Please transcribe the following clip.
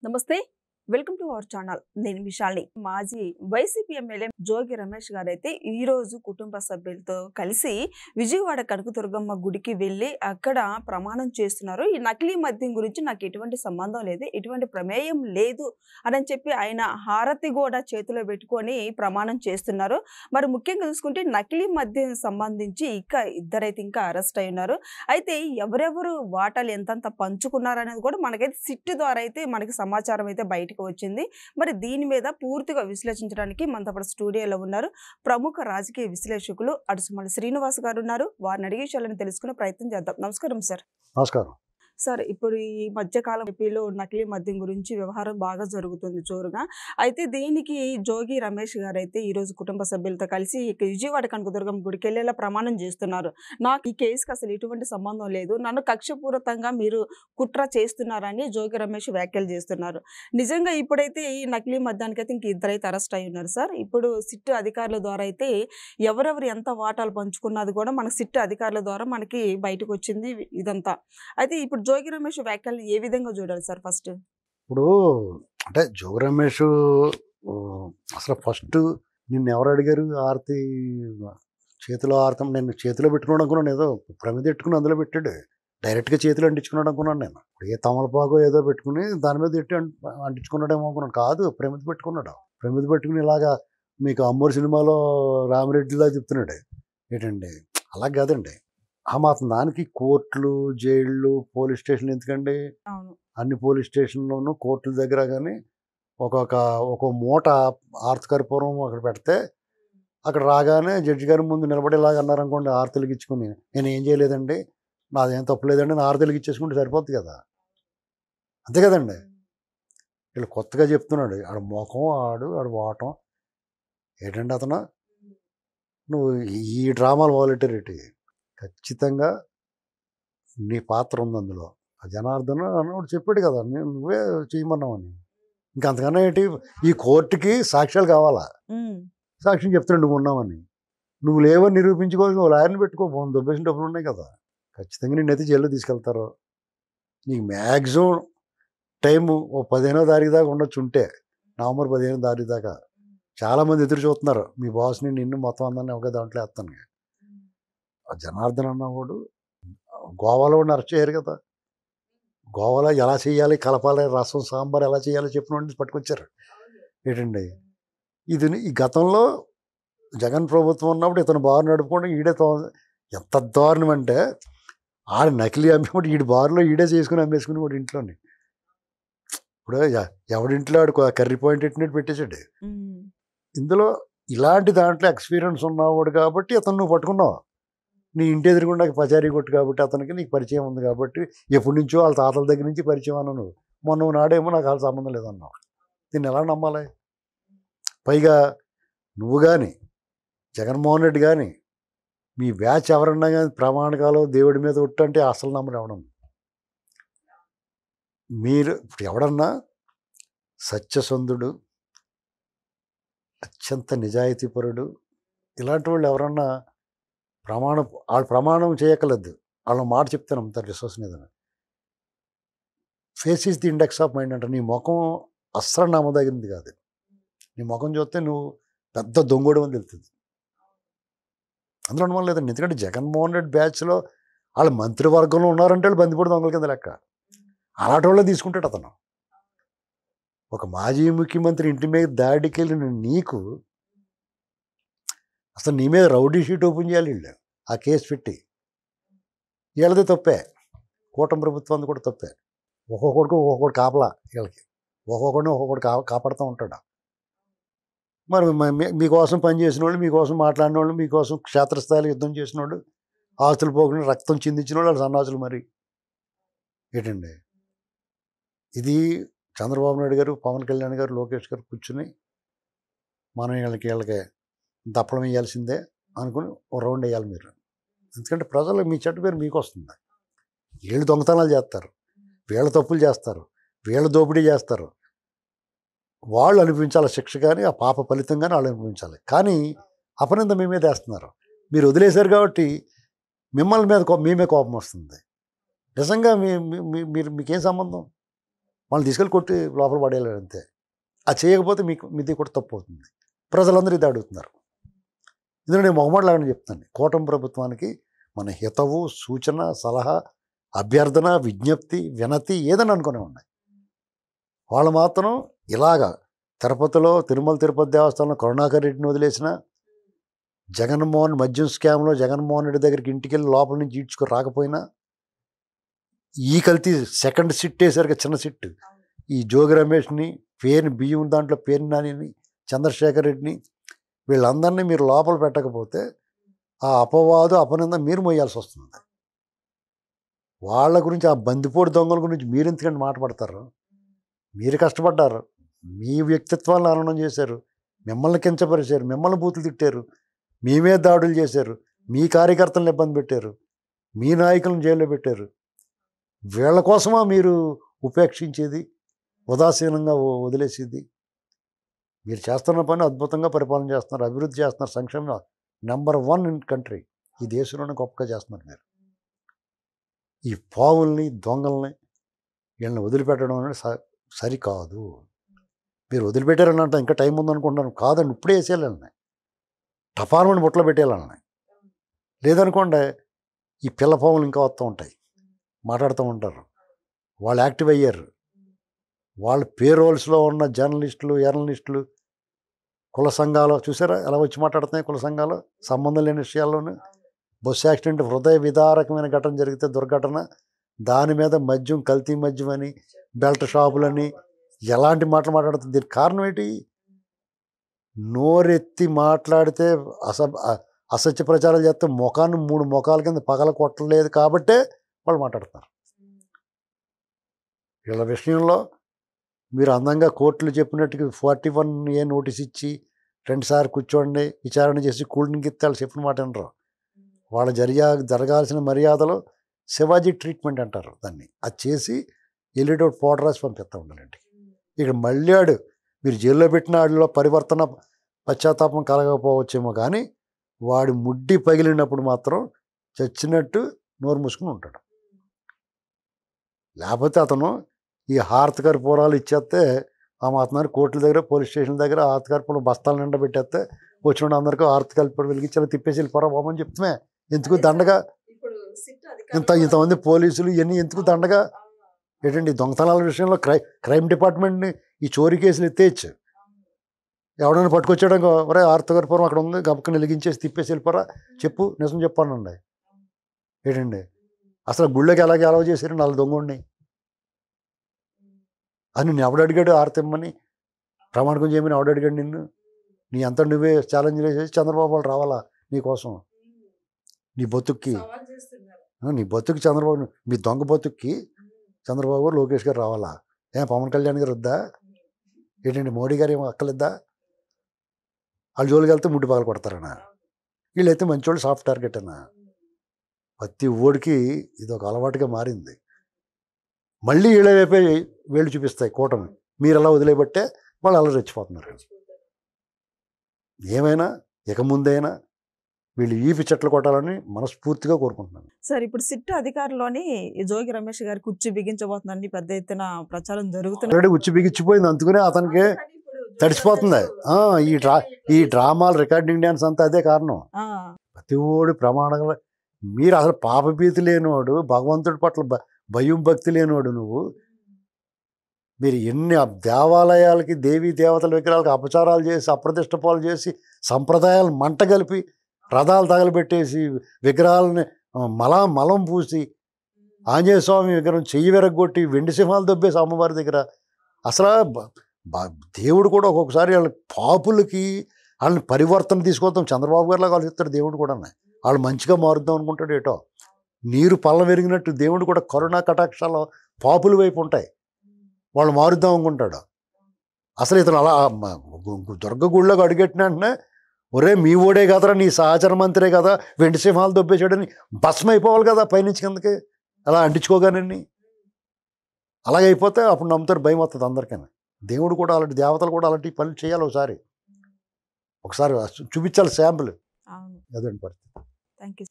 నమస్తే. Welcome to our channel. నేను విశాలిని. మాజీ వైసీపీ ఎమ్మెల్యే జోగి రమేష్ గారైతే ఈరోజు కుటుంబ సభ్యులతో కలిసి విజయవాడ కనకదుర్గమ్మ గుడికి వెళ్ళి అక్కడ ప్రమాణం చేస్తున్నారు. ఈ నకిలీ మద్యం గురించి నాకు ఎటువంటి సంబంధం లేదు, ఎటువంటి ప్రమేయం లేదు అని చెప్పి ఆయన హారతి కూడా చేతిలో పెట్టుకొని ప్రమాణం చేస్తున్నారు. మరి ముఖ్యంగా చూసుకుంటే నకిలీ మద్యం సంబంధించి ఇద్దరైతే ఇంకా అరెస్ట్ అయి ఉన్నారు. అయితే ఎవరెవరు వాటాలు ఎంతంత పంచుకున్నారనేది కూడా మనకైతే సిట్ ద్వారా అయితే మనకి సమాచారం అయితే బయటకు వచ్చింది. మరి దీని మీద పూర్తిగా విశ్లేషించడానికి మనతో పాటు స్టూడియోలో ఉన్నారు ప్రముఖ రాజకీయ విశ్లేషకులు అడుసుమల్లి శ్రీనివాస్ గారు ఉన్నారు. వారిని అడిగే విషయాలను తెలుసుకునే ప్రయత్నం చేద్దాం. నమస్కారం సార్. నమస్కారం సార్, ఇప్పుడు ఈ మధ్యకాలం ఏపీలో నకిలీ మద్యం గురించి వ్యవహారం బాగా జరుగుతుంది జోరుగా. అయితే దీనికి జోగి రమేష్ గారు అయితే ఈరోజు కుటుంబ సభ్యులతో కలిసి విజయవాడ కనకదుర్గం గుడికి వెళ్ళేలా ప్రమాణం చేస్తున్నారు. నాకు ఈ కేసుకి అసలు ఎటువంటి సంబంధం లేదు, నన్ను కక్షపూరితంగా మీరు కుట్ర చేస్తున్నారని జోగి రమేష్ వ్యాఖ్యలు చేస్తున్నారు. నిజంగా ఇప్పుడైతే ఈ నకిలీ మద్యానికి అయితే ఇంక ఇద్దరైతే అరెస్ట్ అయి ఉన్నారు సార్. ఇప్పుడు సిట్ అధికారుల ద్వారా అయితే ఎవరెవరు ఎంత వాటాలు పంచుకున్నది కూడా మనకి సిట్ అధికారుల ద్వారా మనకి బయటకు వచ్చింది ఇదంతా. అయితే ఇప్పుడు జోగి రమేష్ వ్యాఖ్యలు ఏ విధంగా చూడాలి సార్? ఫస్ట్ ఇప్పుడు అంటే జోగి రమేష్ అసలు ఫస్ట్ నిన్ను ఎవరు అడిగారు? ఆరతి చేతిలో ఆరతం నేను చేతిలో పెట్టుకున్నాడు అనుకున్నాను, ఏదో ప్రమిద పెట్టుకుని అందులో పెట్టాడు, డైరెక్ట్గా చేతిలో అంటించుకున్నాడు అనుకున్నాను నేను. ఏ తమలపాకు ఏదో పెట్టుకుని దాని మీద పెట్టి అంటించుకున్నాడేమో అనుకున్నాను. కాదు, ప్రమిద పెట్టుకున్నాడు. ప్రమిద పెట్టుకుని ఇలాగా మీకు అమ్మూరు సినిమాలో రామిరెడ్డిలా చెప్తున్నాడు ఏంటండి. అలా కాదండి. ఆ మాత్రం దానికి కోర్టులు, జైళ్ళు, పోలీస్ స్టేషన్లు ఎందుకండి? అన్ని పోలీస్ స్టేషన్లోనూ కోర్టుల దగ్గర కానీ ఒక మూట ఆర్తకర్పూరం అక్కడ పెడితే అక్కడ రాగానే జడ్జి గారి ముందు నిలబడేలాగా అన్నారనుకోండి, ఆరతికి ఇచ్చుకుని నేను ఏం చేయలేదండి, నాదేం తప్పులేదండి, నా ఆరతికి ఇచ్చేసుకుంటే సరిపోద్ది కదా. అంతే కదండి. వీళ్ళు కొత్తగా చెప్తున్నాడు ఆడ ముఖం ఆడు వాటం ఏంటండి అతను. నువ్వు ఈ డ్రామాలు వాలంటీరిటీ ఖచ్చితంగా నీ పాత్ర ఉంది అందులో. ఆ జనార్దన్ అన్నవాడు చెప్పాడు కదా, నువ్వే చేయమన్నావని. ఇంకా అంతకన్నా ఏంటి? ఈ కోర్టుకి సాక్ష్యాలు కావాలా? సాక్ష్యం చెప్తున్నాడు నువ్వు ఉన్నావని. నువ్వు లేవని నిరూపించుకోవాలి, నువ్వు లాయర్ని పెట్టుకో, దొబ్బేసిన డబ్బులు ఉన్నాయి కదా. ఖచ్చితంగా నిన్నైతే జైల్లో తీసుకెళ్తారు. నీకు మ్యాక్సిమం టైము 15వ తారీఖు దాకా ఉండొచ్చు ఉంటే, నవంబర్ 15వ తారీఖు దాకా. చాలామంది ఎదురు చూస్తున్నారు మీ బాస్ని నిన్ను మొత్తం అందరినీ ఒక దాంట్లో వేస్తాను. జనార్దన్ అన్నవాడు గోవాలో అరెస్ట్ చేయరు కదా. గోవాలో ఎలా చేయాలి, కలపాలి, రసం సాంబార్ ఎలా చేయాలో చెప్పిన పట్టుకొచ్చారు ఏంటండి. ఈ గతంలో జగన్ ప్రభుత్వం ఉన్నప్పుడు ఇతను బారు నడుపుకోవడం ఎంత దారుణం అంటే, ఆడ నకిలీ అమ్మేవాడు ఈడి బారులో ఈడే చేసుకుని అమ్మేసుకుని వాడు ఇంట్లోని. ఇప్పుడు ఎవడింట్లో ఆడు కర్రీ పాయింట్ ఎట్టినట్టు పెట్టేశాడు. ఇందులో ఇలాంటి దాంట్లో ఎక్స్పీరియన్స్ ఉన్నవాడు కాబట్టి అతను నువ్వు పట్టుకున్నావు. నీ ఇంటి ఎదురుగుండా పచారీ కొట్టు కాబట్టి అతనికి నీకు పరిచయం ఉంది కాబట్టి, ఎప్పటి నుంచో వాళ్ళ తాతల దగ్గర నుంచి పరిచయం అన్నావు నువ్వు. మొన్న నాడేమో నాకు వాళ్ళ సంబంధం లేదన్నావు. దీన్ని ఎలా నమ్మాలి? పైగా నువ్వు కానీ జగన్మోహన్ రెడ్డి కానీ మీ బ్యాచ్ ఎవరన్నా కానీ ప్రమాణకాలు దేవుడి మీద ఒట్టంటే అసలు నమ్మరు ఎవడం. మీరు ఇప్పుడు ఎవడన్నా సత్యసంధుడు, అత్యంత నిజాయితీపరుడు, ఇలాంటి వాళ్ళు ఎవరన్నా వాళ్ళు ప్రమాణం చేయక్కర్లేదు, వాళ్ళ మాట చెప్తే నమ్ముతారు విశ్వసనీయతను. Face is the index of mind అంటారు. నీ ముఖం అస్సలు నమ్మదగింది కాదు. నీ ముఖం చూస్తే నువ్వు పెద్ద దొంగోడు అని తెలుస్తుంది. అందులో అనుమానం లేదండి. ఎందుకంటే జగన్మోహన్ రెడ్డి బ్యాచ్లో వాళ్ళ మంత్రివర్గంలో ఉన్నారంటే వాళ్ళు బందిపోటు దొంగల కింద లెక్క. అలాంటి వాళ్ళే తీసుకుంటాడు అతను. ఒక మాజీ ముఖ్యమంత్రి ఇంటి మీద దాడికి వెళ్ళిన నీకు అసలు నీ మీద రౌడీ షీట్ ఓపెన్ చేయాలి వీళ్ళు, ఆ కేసు పెట్టి. వీళ్ళదే తప్పే, కూటమి ప్రభుత్వం కూడా తప్పే. ఒక్కొక్కడు కాపలా వీళ్ళకి, ఒక్కొక్కడు కాపాడుతూ ఉంటాడు. మరి మీకోసం పనిచేసిన వాళ్ళు, మీకోసం మాట్లాడిన వాళ్ళు, మీకోసం క్షేత్రస్థాయిలో యుద్ధం చేసిన వాళ్ళు, ఆస్తులు పోకుండా రక్తం చిందించిన వాళ్ళు సన్నాసులు. మరి ఏంటండి ఇది? చంద్రబాబు నాయుడు గారు, పవన్ కళ్యాణ్ గారు, లోకేష్ గారు కూర్చుని మనం వీళ్ళకి దప్పడం వేయాల్సిందే అనుకుని ఒక రౌండ్ వేయాలి మీరు. ఎందుకంటే ప్రజలు మీ చెట్టు పేరు మీకు వస్తుంది. వీళ్ళు దొంగతనాలు చేస్తారు, వీళ్ళ తప్పులు చేస్తారు, వీళ్ళ దోపిడీ చేస్తారు, వాళ్ళు అనిపించాలి శిక్ష, కానీ ఆ పాప ఫలితం కానీ వాళ్ళు అనిపించాలి. కానీ అపనింద మీ మీద వేస్తున్నారు. మీరు వదిలేశారు కాబట్టి మిమ్మల్ని మీద మీమే కోపం వస్తుంది. నిజంగా మీకేం సంబంధం? వాళ్ళని తీసుకెళ్ళి కొట్టి లోపల పడేయాలి అంతే. అది చేయకపోతే మీది కూడా తప్పు అవుతుంది. ప్రజలందరూ ఇది అడుగుతున్నారు. ఇందులో నేను మొహమాటలాగానే చెప్తాను, కూటమి ప్రభుత్వానికి మన హితవు, సూచన, సలహా, అభ్యర్థన, విజ్ఞప్తి, వినతి ఏదని అనుకునే ఉన్నాయి. వాళ్ళు మాత్రం ఇలాగా తిరుపతిలో తిరుపతి దేవస్థానంలో కరుణాకర్ రెడ్డిని వదిలేసిన, జగన్మోహన్ మద్యం స్కామ్లో జగన్మోహన్ రెడ్డి దగ్గరికి ఇంటికి వెళ్ళి లోపల నుంచి ఈడ్చుకు రాకపోయినా, ఈ కల్తీ సెకండ్ సిట్ వేసారు, చిన్న సిట్, ఈ జోగి రమేష్ని, పేరుని బియ్యం దాంట్లో పేరు నానిని, చంద్రశేఖర్ రెడ్డిని, వీళ్ళందరినీ మీరు లోపల పెట్టకపోతే ఆ అపవాదు అపనింద మీరు మోయాల్సి వస్తుంది. వాళ్ళ గురించి, ఆ బందిపోటు దొంగల గురించి మీరు ఎందుకంటే మాట్లాడతారు? మీరు కష్టపడ్డారు, మీ వ్యక్తిత్వాన్ని హననం చేశారు, మిమ్మల్ని కించపరిచారు, మిమ్మల్ని బూతులు తిట్టారు, మీ మీద దాడులు చేశారు, మీ కార్యకర్తలను ఇబ్బంది పెట్టారు, మీ నాయకులను జైల్లో పెట్టారు. వీళ్ళ కోసమా మీరు ఉపేక్షించేది, ఉదాసీనంగా వదిలేసేది? మీరు చేస్తున్న పని అద్భుతంగా పరిపాలన చేస్తున్నారు, అభివృద్ధి చేస్తున్నారు, సంక్షేమం నెంబర్ 1 ఇన్ కంట్రీ, ఈ దేశంలోనే గొప్పగా చేస్తున్నారు మీరు. ఈ పావుల్ని, దొంగల్ని, వీళ్ళని వదిలిపెట్టడం అనేది సరికాదు. మీరు వదిలిపెట్టారని అంటే ఇంకా టైం ఉందనుకుంటున్నాను. కాదండి, ఇప్పుడే వేసేయాలని, టపారమని బుట్టలో పెట్టేయాలని. లేదనుకోండి, ఈ పిల్ల పావులు ఇంకా వస్తూ ఉంటాయి, మాట్లాడుతూ ఉంటారు. వాళ్ళు యాక్టివ్ అయ్యారు. వాళ్ళ పేరోల్స్లో ఉన్న జర్నలిస్టులు, కుల సంఘాలు చూసారా ఎలా వచ్చి మాట్లాడుతున్నాయి? కుల సంఘాలు సంబంధం లేని విషయాల్లోనూ. బస్సు యాక్సిడెంట్, హృదయ విదారకమైన ఘటన జరిగితే, దుర్ఘటన, దాని మీద మద్యం, కల్తీ మద్యం అని, బెల్ట్ షాపులని, ఎలాంటి మాటలు మాట్లాడుతుంది? దీనికి కారణం ఏంటి? నోరెత్తి మాట్లాడితే, అసత్య ప్రచారాలు చేస్తే ముఖాన్ని 3 ముఖాల కింద పగల కొట్టలేదు కాబట్టే వాళ్ళు మాట్లాడుతున్నారు. వీళ్ళ విషయంలో మీరు అందంగా కోర్టులు చెప్పినట్టుగా 41A నోటీస్ ఇచ్చి 2 సార్లు కూర్చోండి, విచారణ చేసి కూల్డ్రింక్ ఇస్తే వాళ్ళు చెప్పిన మాట అనరు. వాళ్ళు జరగాల్సిన మర్యాదలో శివాజీ ట్రీట్మెంట్ అంటారు దాన్ని, అది చేసి ఎల్లిడోట్ పౌడర్ రాసి పంపిస్తూ ఉండాలండి. ఇక్కడ మళ్ళీ మీరు జైల్లో పెట్టిన వాడిలో పరివర్తన, పశ్చాత్తాపం కలగకపోవచ్చేమో, కానీ వాడి ముడ్డి పగిలినప్పుడు మాత్రం చచ్చినట్టు నోరు మూసుకుని ఉంటాడు. లేకపోతే అతను ఈ హారతికర్పూరాలు ఇచ్చేస్తే, ఆ మాత్రం కోర్టుల దగ్గర, పోలీస్ స్టేషన్ దగ్గర హారతికర్పూరం బస్తాలు నిండా పెట్టేస్తే వచ్చిన అందరికీ హారతికర్పూరం వెలిగించి తిప్పేసి వెళ్ళిపోరా బాబు అని చెప్తామే. ఎందుకు దండగా? ఇంతమంది పోలీసులు ఇవన్నీ ఎందుకు దండగా? ఏంటండి, దొంగతనాల విషయంలో క్రైమ్ డిపార్ట్మెంట్ని ఈ చోరీ కేసులు ఎత్తేయచ్చు. ఎవడైనా పట్టుకొచ్చాడు, ఒరే హారతికర్పూరం అక్కడ ఉంది, గబక్కని వెలిగించేసి తిప్పేసి వెళ్ళిపోరా, చెప్పు, నిజం చెప్పానండి. ఏంటండి, అసలు గుళ్ళకి ఎలాగే అలవ చేశారు 4 దొంగని అని నిన్ను ఎవడు అడిగాడు? ఆరతిమ్మని ప్రమాణకం చేయమని ఎవడు అడిగాడు నిన్ను? నీ అంతా నువ్వే ఛాలెంజ్ చేసేసి చంద్రబాబు వాళ్ళు రావాలా నీకోసం? నీ బతుక్కి చంద్రబాబు, మీ దొంగ బతుక్కి చంద్రబాబు గారు, లోకేష్ గారు రావాలా? పవన్ కళ్యాణ్ గారు వద్దా? ఏంటండి, మోడీ గారు ఏమో అక్కలేద్దా? వాళ్ళ జోలికి వెళ్తే ముడ్డి పగలు కొడతారనా? వీళ్ళైతే మంచోళ్ళు, సాఫ్ట్ టార్గెట్ అన్నా. ప్రతి ఓడికి ఇది ఒక అలవాటుగా మారింది. మళ్ళీ వీళ్ళ వైపే వేళ్ళు చూపిస్తాయి కూటమి. మీరు అలా వదిలేబట్టే వాళ్ళు అలా రెచ్చిపోతున్నారు. ఏమైనా ఇక ముందైనా వీళ్ళు ఈపి చెట్లు కొట్టాలని మనస్ఫూర్తిగా కోరుకుంటున్నాను. సార్, ఇప్పుడు సిట్ అధికారులోని జోగి రమేష్ గారికి ఉచ్చు బిగించబోతుందని పెద్ద ఎత్తున ప్రచారం జరుగుతుంది. ఉచ్చు బిగించిపోయింది, అందుకనే అతనికి తడిసిపోతుంది. ఈ డ్రామాలు, రికార్డింగ్ డ్యాన్స్ అంతా అదే కారణం. ప్రతి ఓడి ప్రమాణంగా మీరు అసలు పాపభీతి లేనివాడు, భగవంతుడి పట్ల భయం భక్తి లేనివాడు నువ్వు. మీరు ఎన్ని దేవాలయాలకి, దేవీ దేవతల విగ్రహాలకు అపచారాలు చేసి, అప్రతిష్ట పాలు చేసి, సంప్రదాయాలు మంట కలిపి, రథాలు తగలబెట్టేసి, విగ్రహాలని మలం పూసి, ఆంజనేయ స్వామి విగ్రహం చెయ్యి విరగొట్టి, వెండి సింహాలు దొబ్బేసి అమ్మవారి దగ్గర. అసలు దేవుడు కూడా ఒక్కొక్కసారి వాళ్ళ పాపులకి వాళ్ళని పరివర్తన తీసుకొద్దాం, చంద్రబాబు గారిలాగా ఆలోచిస్తాడు దేవుడు కూడా. వాళ్ళు మంచిగా మారుద్దాం అనుకుంటాడు. ఏటో నీరు పళ్ళ విరిగినట్టు దేవుడు కూడా కరుణా కటాక్షాలు పాపుల వైపు ఉంటాయి, వాళ్ళు మారుద్దాం అనుకుంటాడు. అసలు ఇతను అలా దుర్గ గుళ్ళోకి అడుగెట్టిన వెంటనే, ఒరే మీ ఓడే కదరా, నీ సహచర మంత్రే కదా వెండి సింహాలు దొబ్బేసాడని భస్మ అయిపోవాలి కదా పైనుంచి కిందకి, అలా అంటించుకోగానండి. అలాగైపోతే అప్పుడు నమ్ముతారు, భయం వస్తుంది అందరికైనా. దేవుడు కూడా అలాంటి, దేవతలు కూడా అలాంటి పనులు చేయాలి. ఒకసారి చూపించాలి శాంపుల్. అదండి పరిస్థితి. Thank you.